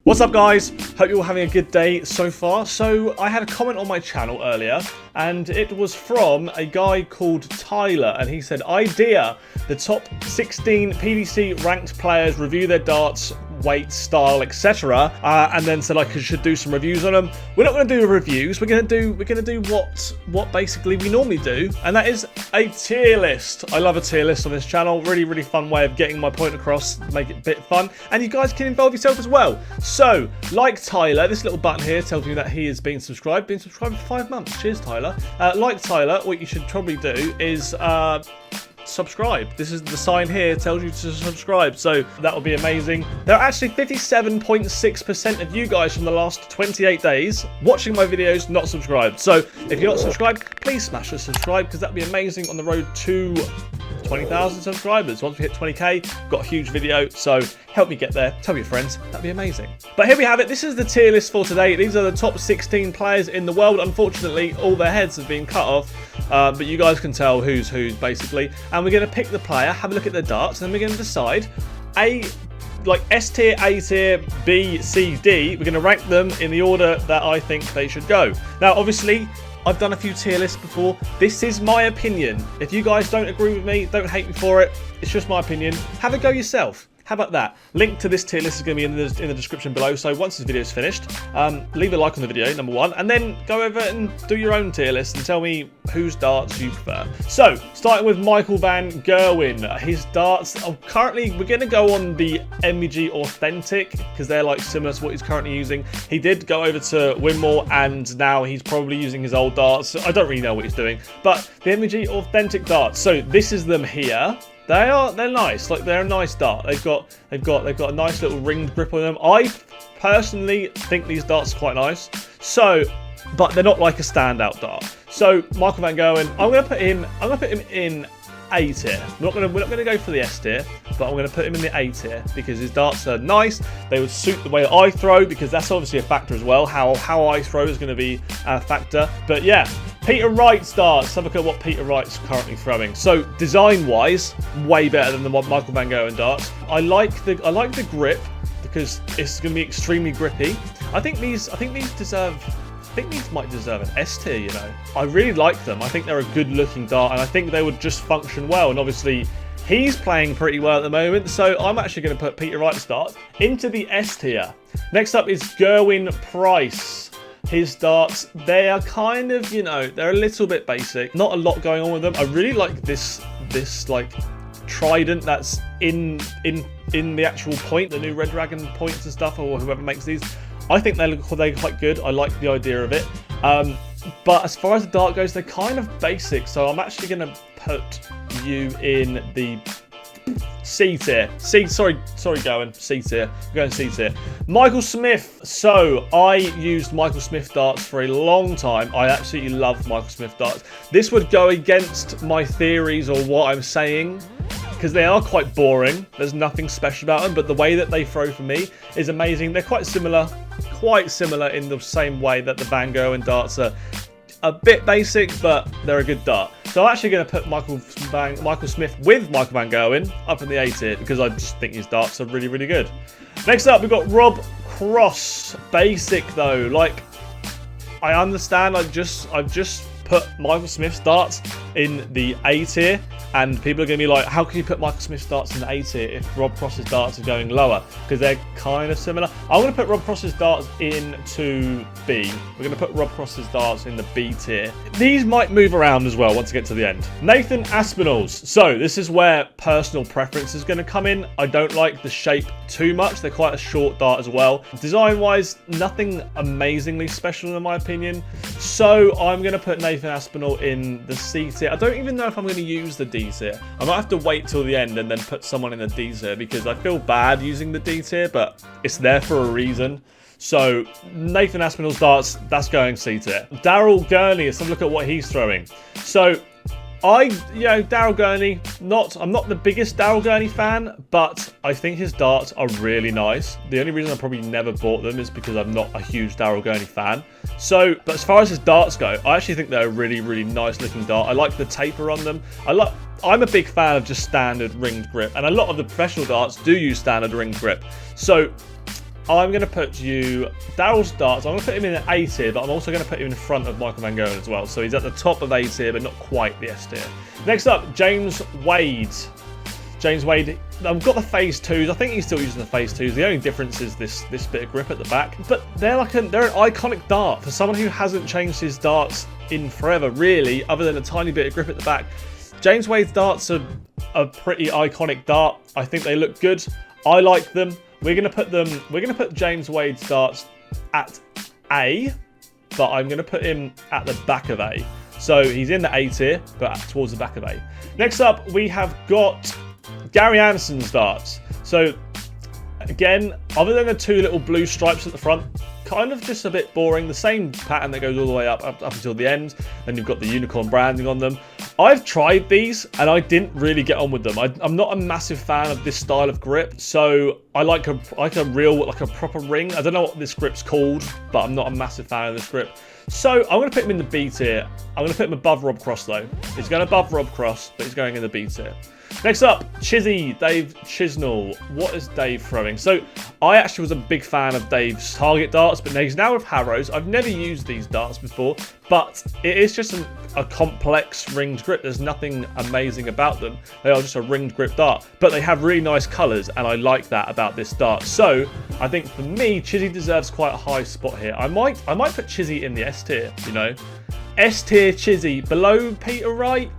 What's up, guys? Hope you're all having a good day so far. So I had a comment on my channel earlier, and it was from a guy called Tyler, and he said, idea, the top 16 PDC ranked players review their darts, weight, style, etc. And then said I should do some reviews on them. We're not going to do reviews. We're going to do what basically we normally do, and that is a tier list. I love a tier list on this channel. Really fun way of getting my point across, make it a bit fun, and you guys can involve yourself as well. So, like Tyler, this little button here tells me that he has been subscribed for 5 months. Cheers, Tyler. Like Tyler, what you should probably do is subscribe. This is the sign here, tells you to subscribe, so that will be amazing. There are actually 57.6% of you guys from the last 28 days watching my videos not subscribed. So if you're not subscribed, please smash the subscribe, because that'd be amazing on the road to 20,000 subscribers. Once we hit 20k, got a huge video, so help me get there. Tell your friends, that'd be amazing. But here we have it. This is the tier list for today. These are the top 16 players in the world. Unfortunately, all their heads have been cut off, but you guys can tell who's basically. And we're going to pick the player, have a look at their darts, and then we're going to decide like S tier, A tier, B, C, D. We're going to rank them in the order that I think they should go. Now, obviously, I've done a few tier lists before. This is my opinion. If you guys don't agree with me, don't hate me for it. It's just my opinion. Have a go yourself. How about that? Link to this tier list is going to be in the description below. So once this video is finished, leave a like on the video, number one, and then go over and do your own tier list and tell me whose darts you prefer. So, starting with Michael van Gerwen. His darts, currently, we're going to go on the MEG Authentic, because they're like similar to what he's currently using. He did go over to Winmore, and now he's probably using his old darts. I don't really know what he's doing, but the MEG Authentic darts. So this is them here. They're nice. Like, they're a nice dart. They've got a nice little ringed grip on them. I personally think these darts are quite nice. So, but they're not like a standout dart. So Michael van Gerwen, I'm gonna put him in A tier. We're not gonna go for the S tier, but I'm gonna put him in the A tier because his darts are nice. They would suit the way that I throw, because that's obviously a factor as well. How I throw is going to be a factor. But yeah. Peter Wright's darts. Have a look at what Peter Wright's currently throwing. So design-wise, way better than the Michael van Gerwen darts. I like the grip, because it's going to be extremely grippy. I think these might deserve an S tier. You know, I really like them. I think they're a good-looking dart, and I think they would just function well. And obviously, he's playing pretty well at the moment, so I'm actually going to put Peter Wright's darts into the S tier. Next up is Gerwin Price. His darts, they are kind of, you know, they're a little bit basic. Not a lot going on with them. I really like this like trident that's in the actual point, the new Red Dragon points and stuff, or whoever makes these. I think they're quite good. I like the idea of it. But as far as the dart goes, they're kind of basic. So I'm actually going to put you in the C tier. Sorry, Gerwen. C tier. I'm going C tier. Michael Smith. So I used Michael Smith darts for a long time. I absolutely love Michael Smith darts. This would go against my theories or what I'm saying, because they are quite boring. There's nothing special about them, but the way that they throw for me is amazing. They're quite similar in the same way that the Van Gerwen darts are a bit basic, but they're a good dart. So I'm actually going to put Michael Smith with Michael van Gerwen up in the A tier, because I just think his darts are really good. Next up, we've got Rob Cross. Basic though, like, I understand. I've just put Michael Smith's darts in the A tier, and people are going to be like, how can you put Michael Smith's darts in the A tier if Rob Cross's darts are going lower? Because they're kind of similar. I'm going to put Rob Cross's darts into B. We're going to put Rob Cross's darts in the B tier. These might move around as well once I get to the end. Nathan Aspinall's. So this is where personal preference is going to come in. I don't like the shape too much. They're quite a short dart as well. Design-wise, nothing amazingly special in my opinion. So I'm going to put Nathan Aspinall in the C tier. I don't even know if I'm going to use the D tier. I might have to wait till the end and then put someone in the D tier, because I feel bad using the D tier, but it's there for a reason. So Nathan Aspinall's darts, that's going C tier. Daryl Gurney, let's have a look at what he's throwing. So Daryl Gurney, I'm not the biggest Daryl Gurney fan, but I think his darts are really nice. The only reason I probably never bought them is because I'm not a huge Daryl Gurney fan. So, but as far as his darts go, I actually think they're a really nice looking dart. I like the taper on them. I'm a big fan of just standard ringed grip, and a lot of the professional darts do use standard ringed grip. So I'm going to put you, Daryl's darts, I'm going to put him in an A tier, but I'm also going to put him in front of Michael Van Gerwen as well. So he's at the top of A tier, but not quite the S tier. Next up, James Wade. James Wade, I've got the phase 2s. I think he's still using the phase 2s. The only difference is this bit of grip at the back. But they're an iconic dart for someone who hasn't changed his darts in forever, really, other than a tiny bit of grip at the back. James Wade's darts are a pretty iconic dart. I think they look good. I like them. We're gonna put James Wade's darts at A, but I'm gonna put him at the back of A. So he's in the A tier, but towards the back of A. Next up, we have got Gary Anderson's darts. So again, other than the 2 little blue stripes at the front, kind of just a bit boring. The same pattern that goes all the way up until the end. Then you've got the unicorn branding on them. I've tried these and I didn't really get on with them. I'm not a massive fan of this style of grip, so I like a proper ring. I don't know what this grip's called, but I'm not a massive fan of this grip. So I'm going to put him in the B tier. I'm going to put him above Rob Cross though. He's going above Rob Cross, but he's going in the B tier. Next up, Chizzy, Dave Chisnell. What is Dave throwing? So I actually was a big fan of Dave's target darts, but he's now with Harrows. I've never used these darts before, but it is just a complex ringed grip. There's nothing amazing about them. They are just a ringed grip dart, but they have really nice colours, and I like that about this dart. So I think for me, Chizzy deserves quite a high spot here. I might put Chizzy in the S tier, you know. S tier Chizzy, below Peter Wright.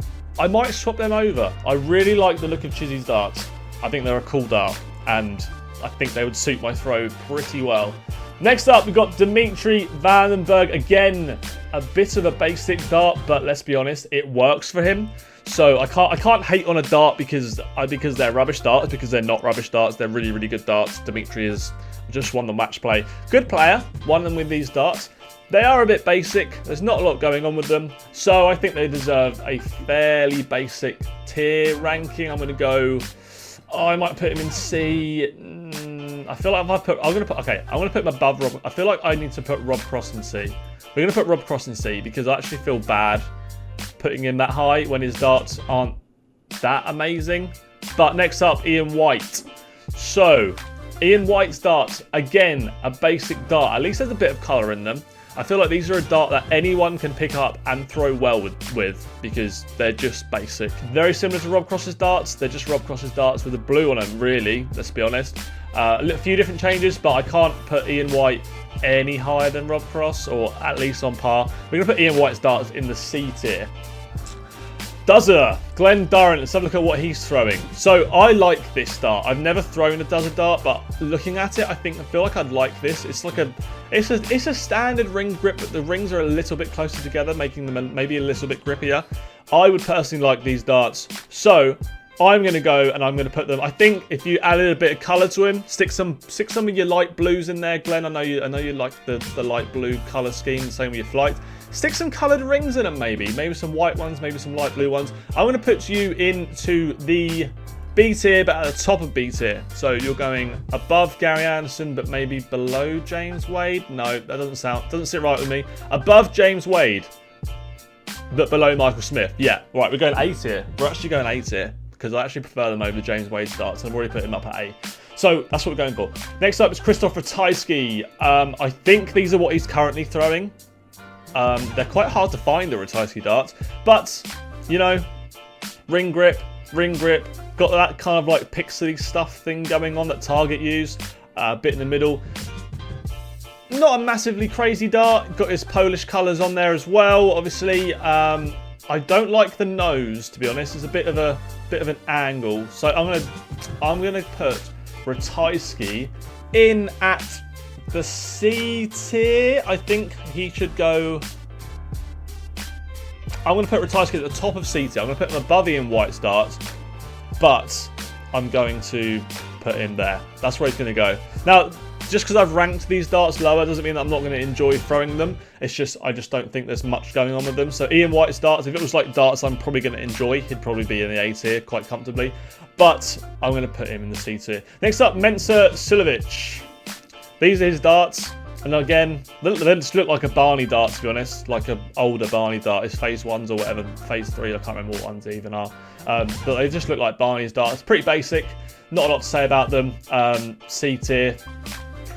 I might swap them over. I really like the look of Chizzy's darts. I think they're a cool dart, and I think they would suit my throw pretty well. Next up, we've got Dimitri Vandenberg. Again, a bit of a basic dart, but let's be honest, it works for him. So I can't hate on a dart because they're rubbish darts, because they're not rubbish darts. They're really, really good darts. Dimitri has just won the match play. Good player, won them with these darts. They are a bit basic. There's not a lot going on with them. So I think they deserve a fairly basic tier ranking. I'm going to go... Oh, I might put him in C. I feel like I'm going to put him above Rob. I feel like I need to put Rob Cross in C. We're going to put Rob Cross in C because I actually feel bad putting him that high when his darts aren't that amazing. But next up, Ian White. So, Ian White's darts, again, a basic dart. At least there's a bit of colour in them. I feel like these are a dart that anyone can pick up and throw well with because they're just basic. Very similar to Rob Cross's darts. They're just Rob Cross's darts with a blue on them, really, let's be honest. A few different changes, but I can't put Ian White any higher than Rob Cross, or at least on par. We're going to put Ian White's darts in the C tier. Duzzer, Glenn Durrant, let's have a look at what he's throwing. So I like this dart. I've never thrown a Duzzer dart, but looking at it, I feel like I'd like this. It's a standard ring grip, but the rings are a little bit closer together, making them maybe a little bit grippier. I would personally like these darts. So I'm going to go and I'm going to put them. I think if you added a bit of colour to him, stick some of your light blues in there, Glenn. I know you like the light blue colour scheme, the same with your flight. Stick some coloured rings in them, maybe some white ones, maybe some light blue ones. I'm going to put you into the B tier, but at the top of B tier. So you're going above Gary Anderson, but maybe below James Wade. No, that doesn't sit right with me. Above James Wade, but below Michael Smith. Yeah, right. We're going A tier. We're actually going A tier because I actually prefer them over James Wade's darts. I've already put him up at A. So that's what we're going for. Next up is Christoph Ratajski. I think these are what he's currently throwing. They're quite hard to find, the Ratajski darts, but you know, ring grip, got that kind of like pixely stuff thing going on that Target use, a bit in the middle. Not a massively crazy dart. Got his Polish colours on there as well, obviously. I don't like the nose, to be honest. It's a bit of an angle, so I'm gonna put Ratajski in at the C tier. I think he should go... I'm going to put Ratajski at the top of C tier. I'm going to put him above Ian White's darts, but I'm going to put him there. That's where he's going to go. Now, just because I've ranked these darts lower doesn't mean that I'm not going to enjoy throwing them. It's just, I just don't think there's much going on with them. So Ian White's darts, if it was like darts I'm probably going to enjoy, he'd probably be in the A tier quite comfortably. But I'm going to put him in the C tier. Next up, Mensa Silovic. These are his darts, and again, they just look like a Barney dart, to be honest, like an older Barney dart. It's phase 1s or whatever, phase 3, I can't remember what ones even are. But they just look like Barney's darts. Pretty basic, not a lot to say about them. C tier,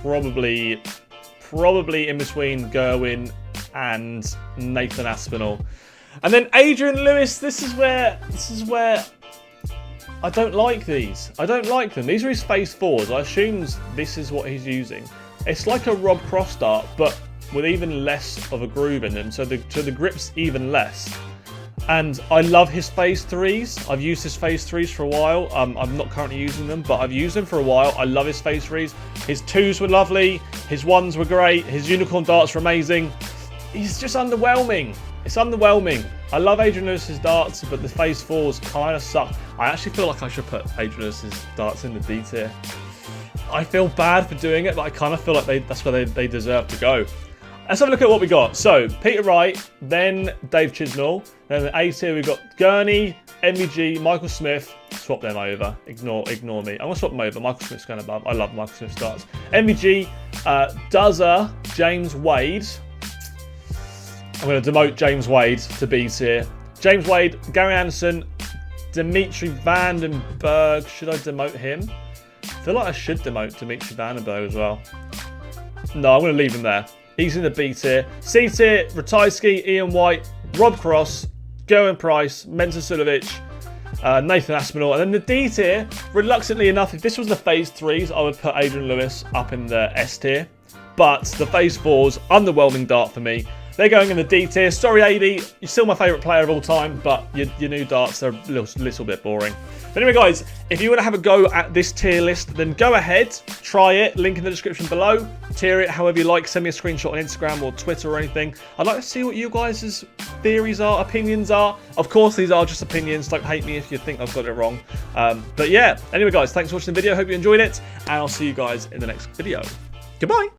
probably in between Gerwen and Nathan Aspinall. And then Adrian Lewis, this is where I don't like these. I don't like them. These are his Phase 4s. I assume this is what he's using. It's like a Rob Cross dart, but with even less of a groove in them, so the grip's even less. And I love his Phase 3s. I've used his Phase 3s for a while. I'm not currently using them, but I've used them for a while. I love his Phase 3s. His 2s were lovely. His 1s were great. His Unicorn darts were amazing. He's just underwhelming. It's underwhelming. I love Adrian Lewis's darts, but the Phase 4s kind of suck. I actually feel like I should put Adrian Lewis's darts in the D tier. I feel bad for doing it, but I kind of feel like that's where they deserve to go. Let's have a look at what we got. So, Peter Wright, then Dave Chisnell. Then the A tier, we've got Gurney, MVG, Michael Smith. Swap them over. Ignore me. I'm going to swap them over. Michael Smith's going above. I love Michael Smith's darts. MVG, Duzzer, James Wade. I'm going to demote James Wade to B tier. James Wade, Gary Anderson, Dimitri Vandenberg. Should I demote him? I feel like I should demote Dimitri Vandenberg as well. No, I'm going to leave him there. He's in the B tier. C tier, Ratajski, Ian White, Rob Cross, Gerwen Price, Mensa Sulovic, Nathan Aspinall. And then the D tier, reluctantly enough, if this was the Phase 3s, I would put Adrian Lewis up in the S tier. But the Phase 4s, underwhelming dart for me. They're going in the D tier. Sorry, AD, you're still my favourite player of all time, but your new darts are a little bit boring. But anyway, guys, if you want to have a go at this tier list, then go ahead, try it. Link in the description below. Tier it however you like. Send me a screenshot on Instagram or Twitter or anything. I'd like to see what you guys' theories are, opinions are. Of course, these are just opinions. Don't hate me if you think I've got it wrong. But yeah, anyway, guys, thanks for watching the video. Hope you enjoyed it, and I'll see you guys in the next video. Goodbye.